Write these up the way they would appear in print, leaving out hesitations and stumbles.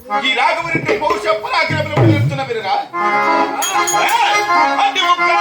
ఈ రాఘవరెడ్డి పౌరుష పరాక్రమలు చెప్తున్న వీరురా అడ్డి ఒక్కరా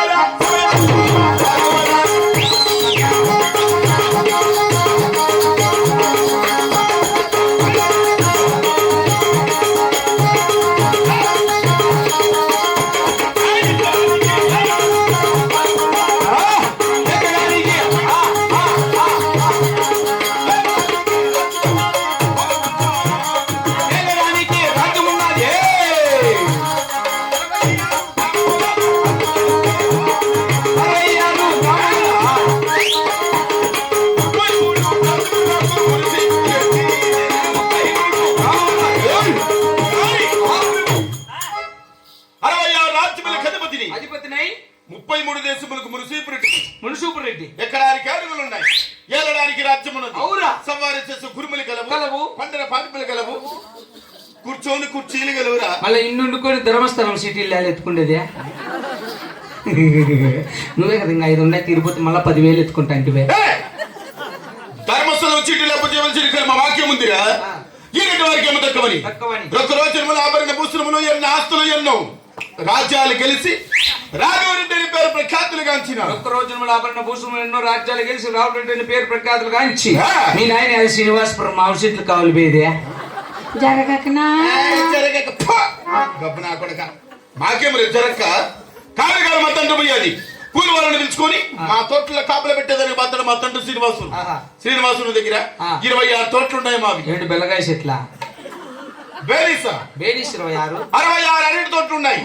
మున్సూపురెడ్డి ఎక్కడానికి అడుగులు ఉన్నాయి, ఏలడానికి రాజ్యం ఉన్నది. సవారి చేసే గురుములు గలవు, పంటల పాటిపలు గలవు, కూర్చొని కుర్చీలు గలవురా. మళ్ళీ ఇన్నుండుకొని ధర్మస్థలం సిటీలో ఎత్తుకుండేదే నువ్వే కదా ఇంకా 5 ఉన్నాయి తిరుపతి మళ్ళీ 10,000 ఎత్తుకుంటా అంటే ధర్మస్థలం చీటీ లేకపోతే మా వాక్యం ఉందిరా. ఈనాటి వారికి ఏమో తక్కువని రోజులు ఆభరణ భూషణములు ఎన్నో ఆస్తులు ఎన్నో రాజ్యాలు గెలిచి రాఘవరెడ్డి అని పేరు ప్రఖ్యాతులు గాంచిన ఒక్క రోజు ఆభరణ భూషణములు ఎన్నో రాజ్యాలు గెలిచి రాఘవరెడ్డి అని పేరు ప్రఖ్యాతులు గాంచి మీ నాయన శ్రీనివాసపురం ఔషధులు కావాలి బేదే జరగకనా కొడక మాకేం జరగక కాడగారు మా తండ్రి పోయేది కూలి వాళ్ళని పిలుచుకొని మా తోటలో కాపలు పెట్టేదానికి మాత్రం మా తండ్రి శ్రీనివాసుని దగ్గర 26 తోటలు ఉన్నాయి మావి. ఏంటి బెల్లగాయ చెట్ల బేరీసా 26 66 అరటి తోటలు ఉన్నాయి,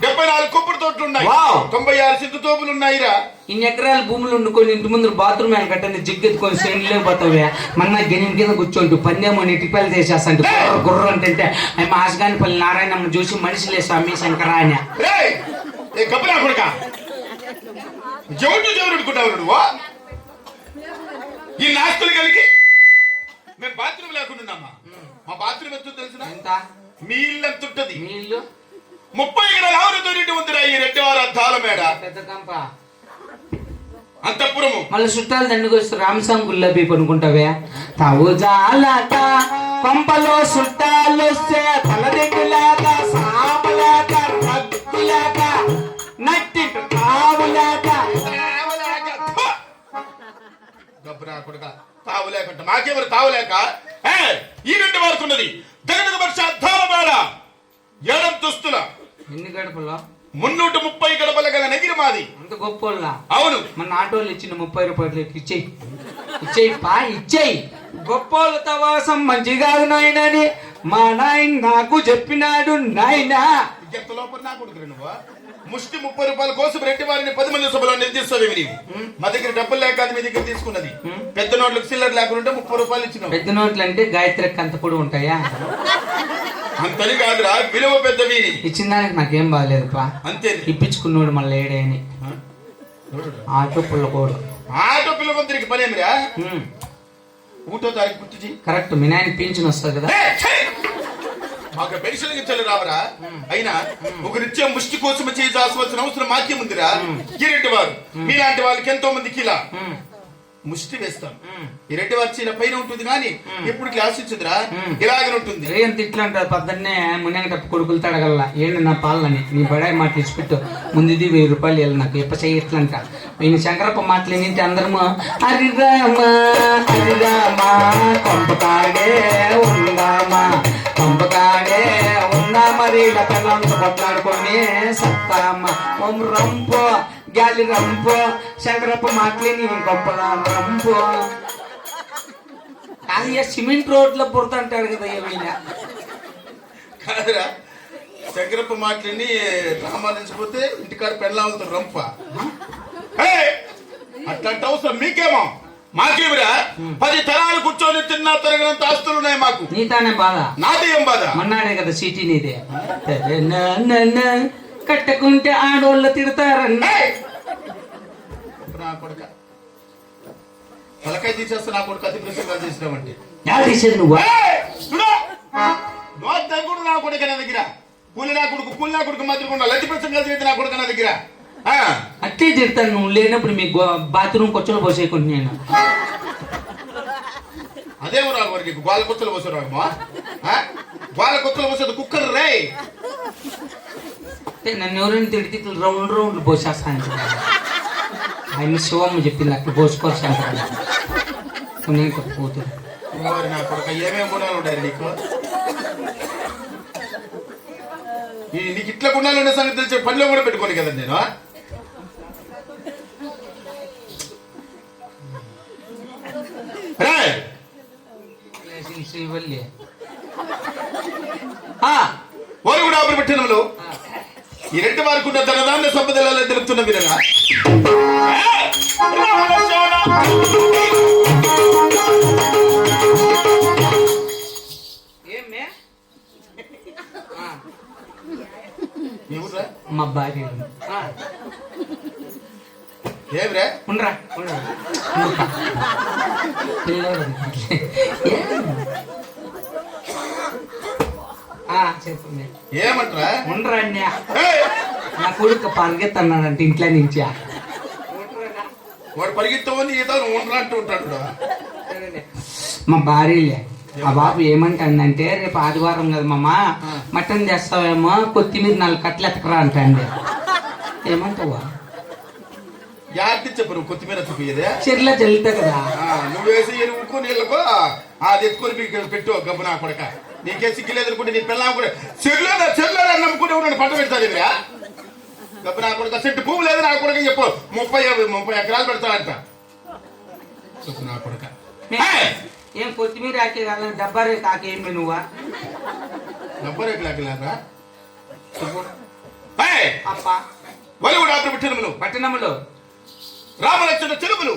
74 కొబ్బరి తోటలు ఉన్నాయి, 96 సిద్ధు తోపులు ఉన్నాయిరా. ఇన్ని ఎకరాల భూములు వండుకొని ఇంటి ముందు బాత్రూమ్ అని కట్టండి జిగ్గెత్తుకొని సెండ్లే పోతావే మన గిన్నె కింద కూర్చోండి పందెము నెట్టిపల్లి చేసేస్తాంటే గుర్ర అంటే ఆమె ఆశగానిపల్లి నారాయణమ్మ చూసి మనిషిలే స్వామి శంకరా అని కబురా కొడుక జవుడు జవుడుకుంటావు నువ్వు. ఈ నాస్తులు కలిగి మేము బాత్రూమ్ లేకుండా మా బాత్రూమ్ ఎంత తెలిసిన మీ ఇల్లు ఎంత ఉంటది? మీ ఇల్లు 30 ఎకరాల ఆవులతో నిండి ఉందిరా ఈ రెడ్డి వారి అద్దాల మేడ పెద్ద కంప అంతఃపురము. మళ్ళీ చుట్టాలు దండుకొస్తూ రామస్వామి గుళ్ళబీ కొనుక్కుంటావే తావు జాలక కొంపలో చుట్టాలు వస్తే తలదిగ్గులేక సాపలేక రగ్గులేక నట్టి తావులేక గబ్బరా కొడుక తావులేకంట మాకెవరు తావులేక ఈ రెడ్డి వారికి ఉన్నది జగన్ వర్ష అద్దాల మేడ ఏడం దుస్తుల ఎన్ని గడపలో 330 గడపల గల నగిరి మాది. అంత గొప్ప అవును మన ఆటోలు ఇచ్చిన 30 రూపాయలు ఇచ్చేయి గొప్పోళ్ళ తవాసం మంచి కాదు నాయనని మా నాయన నాకు చెప్పినాడు నాయన. ఎంత లోపల నా కొడుకు నువ్వు ముష్టి 30 రూపాయల కోసం రెడ్డి వారిని 10 మంది సభలో నిర్దిస్తావేమి నీవు? మా దగ్గర డబ్బులు లేక మీ దగ్గర తీసుకున్నది. పెద్ద నోట్లకు చిల్లర లేకుండా 30 రూపాయలు ఇచ్చిన. పెద్ద నోట్లు అంటే గాయత్రి అంత కూడా ఉంటాయా? అంతని కాదురా, విలువ పెద్దవి. ఇచ్చిన దానికి నాకేం బాగలేదుపా. అంతే ఇప్పించుకున్నాడు మళ్ళీ ఏడేని ఆటో పుల్లకోడు ఆటో పిల్లకొందరికి పనేమిరా. 1వ తారీఖు గుర్తు కరెక్ట్. మీ నాయన పింఛన్ వస్తుంది కదా. మాకు పెన్షన్ ఇచ్చారు రావరా. అయినా ఒక నిత్యం ముష్టి కోసం చేయాల్సిన అవసరం మాకేముందిరా. ఈ రెడ్డి వారు మీలాంటి వాళ్ళకి ఎంతో మందికి ఇలా ముష్టి వేస్తాం. ఈ రెడ్డి వారి చీల పైన ఉంటుంది కానీ ఎప్పుడు ఆశించదురా, ఇలాగే ఉంటుంది. ఎంత ఇట్లా అంటారు పొద్దున్నే మున్నెనక కొడుకులు తడగల ఏంటి నా పాలని నీ బడాయి మాట ఇచ్చిపెట్టు ముందు 1000 రూపాయలు వెళ్ళి నాకు ఎప్ప చెయ్యి ఇట్లా అంట. ఈయన శంకరప్ప మాటలు ఏంటి అందరము హరిరామా హరిరామా కొంపకాడే ఉందామా కొంపకాడే ఉందా మరి ఇలా పిల్లలతో కొట్లాడుకొని సత్తామ్మ ఓం రంపో గాలి రంపో శంకరప్ప మాటలేని గొప్ప రంపో కానీ సిమెంట్ రోడ్లో పుడతంటాడు కదా ఏమైనా కాదురా. శంకరప్ప మాటలని రామాలించిపోతే ఇంటికాడ పెళ్ళాలతో రంప అట్లాంటి అవసరం మీకేమో మాకేమిరా. 10 తరాలు కూర్చొని తిన్నా తరగనంత ఆస్తులు ఉన్నాయి మాకు. నీతానే బాధ నాదేం బాధ. మన్నాడే కదా సిటీ నీదే కట్టుకుంటే ఆడోళ్ళు తిడతారన్నా. నా కొడుక తలకాయ తీసేస్తా నా కొడుకు అతి ప్రసంగా చేసినామంటే తీసేది నువ్వు నా కొడుకు నా దగ్గర కూలి నా కొడుకు మాత్రం లతి ప్రసంగా చేసి నా కొడుకు నా దగ్గర అట్లే తిడతాను. నువ్వు లేనప్పుడు మీ బాత్రూమ్ కొచ్చలు పోసేయకుండా నేను అదే రాదు వారికి గోళ్ళ కొచ్చలు పోసేరామా. వాళ్ళ కుక్కలు పోసేది కుక్కలు రే. అంటే నన్ను ఎవరైనా తిడితే ఇట్లా రౌండ్ రౌండ్లు పోసేస్తాను. ఆయన శివమ్మ చెప్పింది అట్లా పోసుకోవచ్చు అంటారు. నేను పోతుంది ఓరి నా కొడుక, ఏమేమి గుణాలు ఉంటాయి నీకు? నీకు ఇట్లా గుణాలు ఉండే సంగతి తెలిసే పనిలో కూడా పెట్టుకోను కదా నేను. శ్రీవల్లి వారు కూడా ఆపరి పెట్టినములు ఈ రెండు వారికి ఉన్న ధనదాన్న సంపదలలో తెలుపుతున్న విధంగా మా భార్య ఏమిరా ఉండరా పిల్లలు చెప్పండి ఏమంటారా? ఉండరా అన్య నా కొడుకు పరిగెత్తన్నాడంటే ఇంట్లో నుంచి. వాడు పరిగెత్తమని ఈత ఉండరా అంటూ ఉంటాడు. మా భార్యలే ఆ బాబు ఏమంటాందంటే రేపు ఆదివారం కదా మామ మటన్ చేస్తావేమో కొత్తిమీర 4 కట్టలు ఎత్తకరా అంటండి. ఏమంటావా? యార్ది చెప్పు నువ్వు కొత్తిమీర చెప్పేదే చెర్లో చల్లుతా కదా. నువ్వు వేసి ఎరువుకో నీళ్ళకో అది ఎత్తుకొని పెట్టు గబ్బు నా కొడక. నీకే సిగ్గులేదు అనుకుంటే నీ పిల్ల కూడా చెర్లో నమ్ముకుంటే ఉన్నాడు పంట పెడతాడు ఇవిరా గబ్బు నా కొడక. చెట్టు పువ్వు లేదు నా కొడక చెప్పు 30 ఎకరాలు పెడతాడంట చెప్పు నా కొడక. ఏం కొత్తిమీర ఆకే కాదు డబ్బా కాకేమి నువ్వా? డబ్బా రేకులాకలేరా అప్ప వాళ్ళు కూడా ఆపరి పెట్టినములు పట్టణములు రామలక్ష్మణ చెరువులు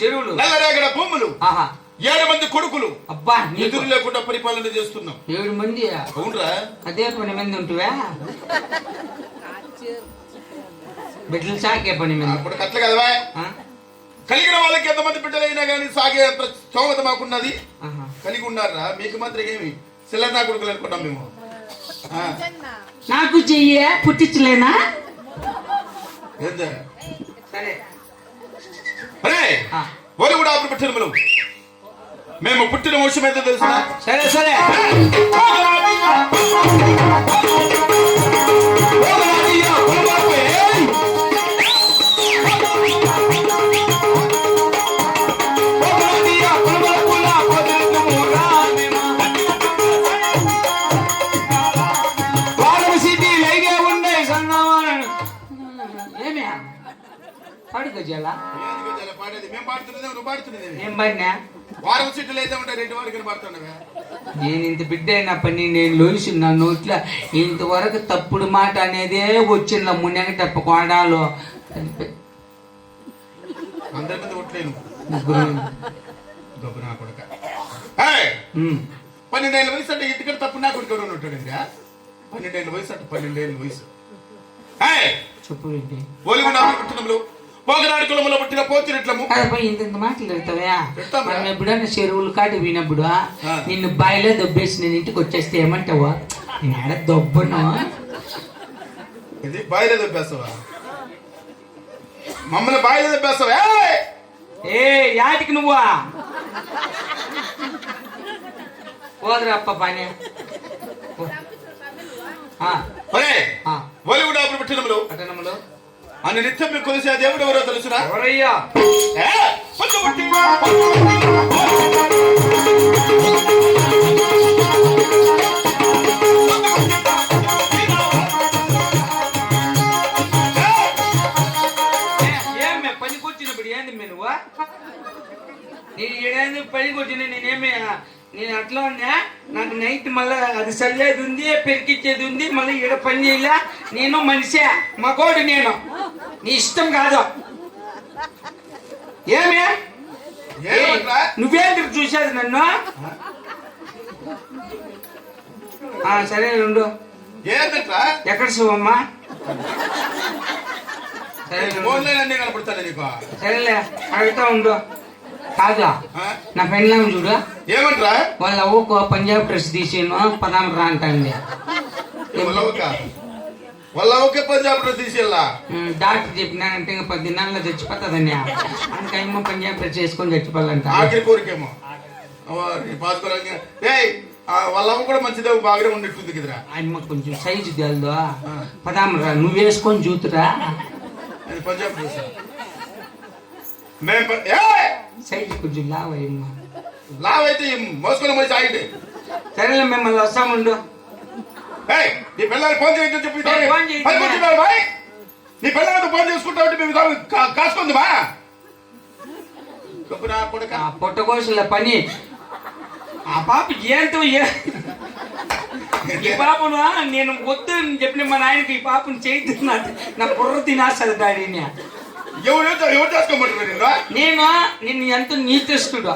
చెరువులు నల్లరేగడ భూములు 7 మంది కొడుకులు. అబ్బా ఎదురు లేకుండా పరిపాలన చేస్తున్నాం. 7 మంది? అవునరా? అదే 10 మంది ఉంటువా? బిడ్డలు సాకే 10 మంది అప్పుడు కట్ల కదవా? కలిగిన వాళ్ళకి ఎంతమంది బిడ్డలైనా కానీ సాగే అంత స్తోమత మాకున్నది. కలిగి ఉన్నారా? మీకు మాత్రం ఏమి సిల్లర్ నా కొడుకులు అనుకున్నాం మేము. నాకు చెయ్యే పుట్టించలేనా? వాళ్ళు కూడా అప్పుడు పుట్టిన మేము పుట్టిన వంశం అయితే తెలుసా? సరే సరే నేను ఇంత బిడ్డ అయినప్పటి నేను లోసి నా నోట్ల ఇంతవరకు తప్పుడు మాట అనేదే వచ్చిందా మున్నెంగ తప్ప కోడాలు అందరి మీద ఒట్లేను 12 ఏళ్ళ వయసు అంటే ఎందుకంటే తప్పు నా కొడుకు ఉంటాడు ఇంకా 12 ఏళ్ళ వయసు అంటే 12 ఏళ్ళ వయసు. చెప్పు పుట్టినములు పోగనాడు కులములో పుట్టిన పోతిరెట్లము. ఇంత మాట్లాడతావా? మనం ఎప్పుడైనా చెరువులు కాటి వినప్పుడు నిన్ను బాయిలో దొబ్బేసి నేను ఇంటికి వచ్చేస్తే ఏమంటావా? నేను ఆడ దొబ్బను. ఇది బాయిలో దొబ్బేస్తావా? మమ్మల్ని బాయిలో దొబ్బేస్తావా? ఏ యాటికి నువ్వా? పోదురా అప్ప పని. కూడా పట్టణంలో అన్న నిత్యం మీకు కొలిసే దేవుడు ఎవరో తెలుసునా? ఎవరయ్యా? ఏమే పనికి వచ్చినప్పుడు ఏంది నువ్వు? నేను ఏడేంది పనికి వచ్చిన నేను అట్లా ఉన్నా. నాకు నైట్ మళ్ళీ అది చల్లేది ఉంది, పెరికిచ్చేది ఉంది, మళ్ళీ ఈడ పని చేయలే. నేను మనిషే మగోడు, నేను నీ ఇష్టం కాదు. ఏమే నువ్వేంటి చూసేది నన్ను? సరే ఉండు. ఎక్కడ శివమ్మ? సరేలే అడుగుతా ఉండు. కాదా నా పెళ్ళం చూడు ఏమంటరా వాళ్ళ అవ్వకు పంజాబ్ డ్రెస్ తీసేను పదాం రా అంటండి. పంజాబ్ డ్రెస్ తీసేలా డాక్టర్ చెప్పినానంటే ఇంకా 10 దినాల్లో చచ్చిపోతుందని. అందుకేమో పంజాబ్ డ్రెస్ వేసుకొని చచ్చిపోవాలంట. ఆఖరి కోరికేమో వాళ్ళ అమ్మ కూడా మంచిదే బాగానే ఉన్నట్టుంది కదరా. ఆయమ్మ కొంచెం సైజు తెలదు. పదామరా నువ్వు వేసుకొని చూతురా. అది పంజాబ్ డ్రెస్. మేము సైజు కొంచెం లావయ్యమ్మ. లావ్ అయితే మోసుకొని పోయి సాగితే సరేలే మిమ్మల్ని వస్తాముండు. నీ పిల్లలు ఫోన్ చేయొచ్చు చెప్పి ఫోన్ చేయి. బాయ్. నీ పిల్లలతో ఫోన్ చేసుకుంటావు మేము కాసుకుందామా? పొట్టకోసుల పని ఆ పాప ఏంటో ఈ పాపను నేను వద్దు అని చెప్పిన మా నాయనకి ఈ పాపను చేయిస్తున్నాడు. నా బుర్ర తినేస్తాడు డాడీని. ఎవరు చేసుకోమంటున్నారు? నేను నిన్ను ఎంత నీతిస్తుడు.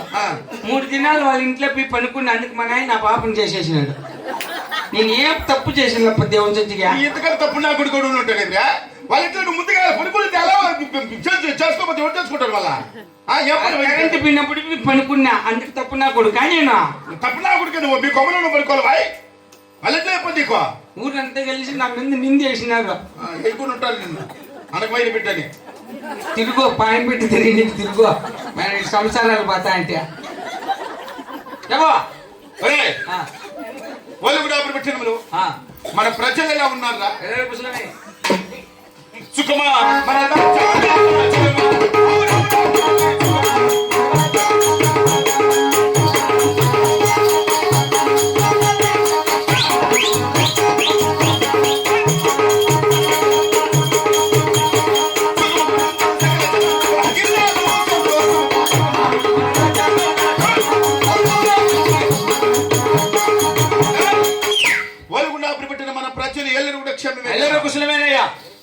3 దినాలు వాళ్ళ ఇంట్లో పోయి పనుకున్నా. అందుకు మా నాయన నా పాపను చేసేసినాడు. నేను ఏం తప్పు చేసిన దేవుని చచ్చిగా ఇంతకన్నా తప్పు నా కొడుకు ఉంటాయి కదరా. వాళ్ళ ఇంట్లో నువ్వు ముందుగా పనుకుని చేసుకోకపోతే ఎవరు చేసుకుంటారు వాళ్ళ? కరెంట్ పోయినప్పుడు పనుకున్నా. అందుకు తప్పు నా కొడుకు. నేను తప్పు నా కొడుకు. నువ్వు మీ కొమ్మలో నువ్వు పనుకోవాలి బాయ్. వాళ్ళ ఇంట్లో ఎప్పుడు నీకు ఊరంతా కలిసి నా మీద నిందేసినారు. ఎక్కువ ఉంటాను నిన్ను అనకమైన బిడ్డని. తిరుగు పాయం పెట్టి తిరిగి నీకు తిరుగు సంసారాలు పోతా అంటే వాళ్ళు కూడా అప్పుడు పెట్టిన మన ప్రజలు ఎలా ఉన్నారా? సుఖమా మన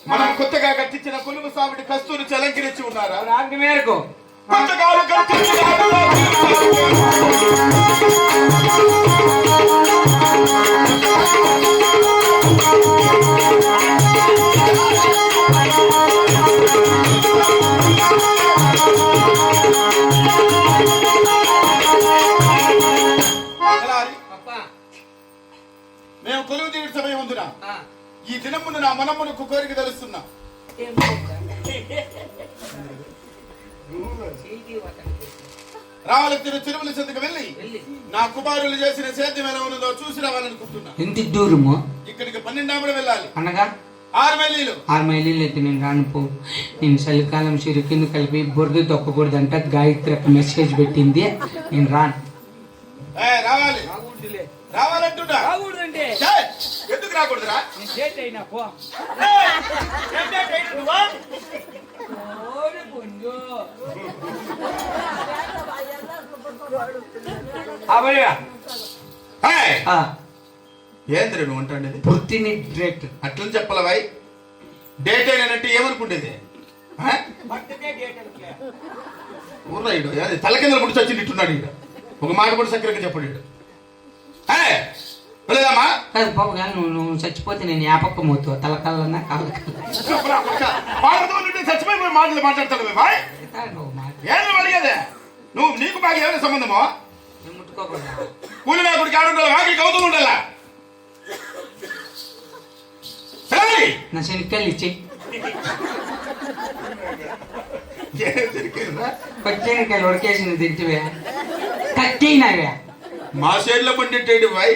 మనం కొత్తగా కట్టించిన కొలువు సావిడి కస్తూరి చలంకరించి ఉన్నారా? రాంటి మేరకు మేము కొలువు తీరు సమయం ఉందిరా. ఈ దినమును నా మనమునకు కోరిక తెలుస్తున్నా. రావాలి తిరుమల చెందుకు వెళ్ళి నా కుమారులు చేసిన సేద్యం ఎలా ఉన్నదో చూసి రావాలనుకుంటున్నా. ఎంత దూరము? ఇక్కడికి 12 వెళ్ళాలి. అనగా 6 మైళ్ళు. 6 మైళ్ళు అయితే నేను రానుపో. నేను చలికాలం చిరుకింది కలిపి బురద తొక్కకూడదు అంట. గాయత్రి మెసేజ్ పెట్టింది. నేను రాను. రావాలి రావాలంటున్నా. ఎందుకు రాకూడదురా? ఏంద్ర నువ్వు అంటాండేది? పుట్టిన డేట్ అట్లని చెప్పాల బాయ్. డేట్ అయినంటే ఏమనుకుంటేది? ఊర్రాయుడు తల కింద పుట్టి చచ్చి ఇట్టున్నాడు. ఇక ఒక మాట కూడా సక్రంగా చెప్పాడు. బాబు కానీ నువ్వు చచ్చిపోతే నేను జ్ఞాపకం అవుతావు. తలకల్లన్నా కాళ్ళ చచ్చిపోయి మాటలు మాట్లాడతాడు. అడిగేదే నువ్వు నీకు బాగా ఏమైనా సంబంధమో? ముట్టుకోకూడదా? కూలి నా గుడికి ఆడుండాలి. వాకి కవుతూ ఉండాలా? నా శనిక్కాయలు ఇచ్చి పచ్చికాయలు ఉడికేసింది తింటివే కట్టినావే. మా సైడ్ లో పండిట్టేడు బాయ్.